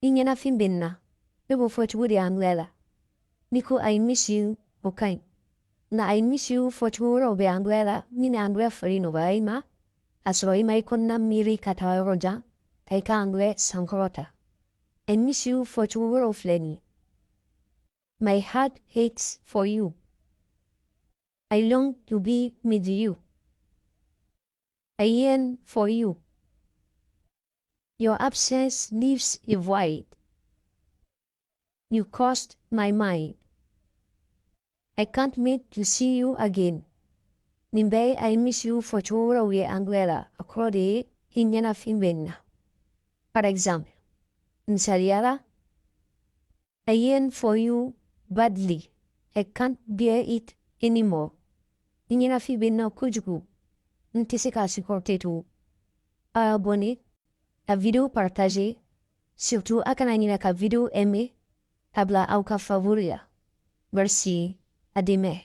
Inyana fimbinna. Bebo fochwuri Anglais. Niku I miss you, okay. Na I miss you fochwuro be Anglais, nini Anglais farino vaima. Asroi mai konna miri kata roja, taika Anglais sankrota. I miss you fochwuro fleni. My heart aches for you. I long to be with you. I yearn for you. Your absence leaves a void. You crossed my mind. I can't wait to see you again. Nimbe I miss you for chura we Anglais accordé hinyana fimbena. For example, Nsaliara, I yearn for you badly. I can't bear it anymore. Hinyana fimbena kujugu. Ntisikasi kortetu. Abonnez, la vidéo partagée, surtout akananina ka vidéo aimée, tabla auka favoria. Merci, à demain.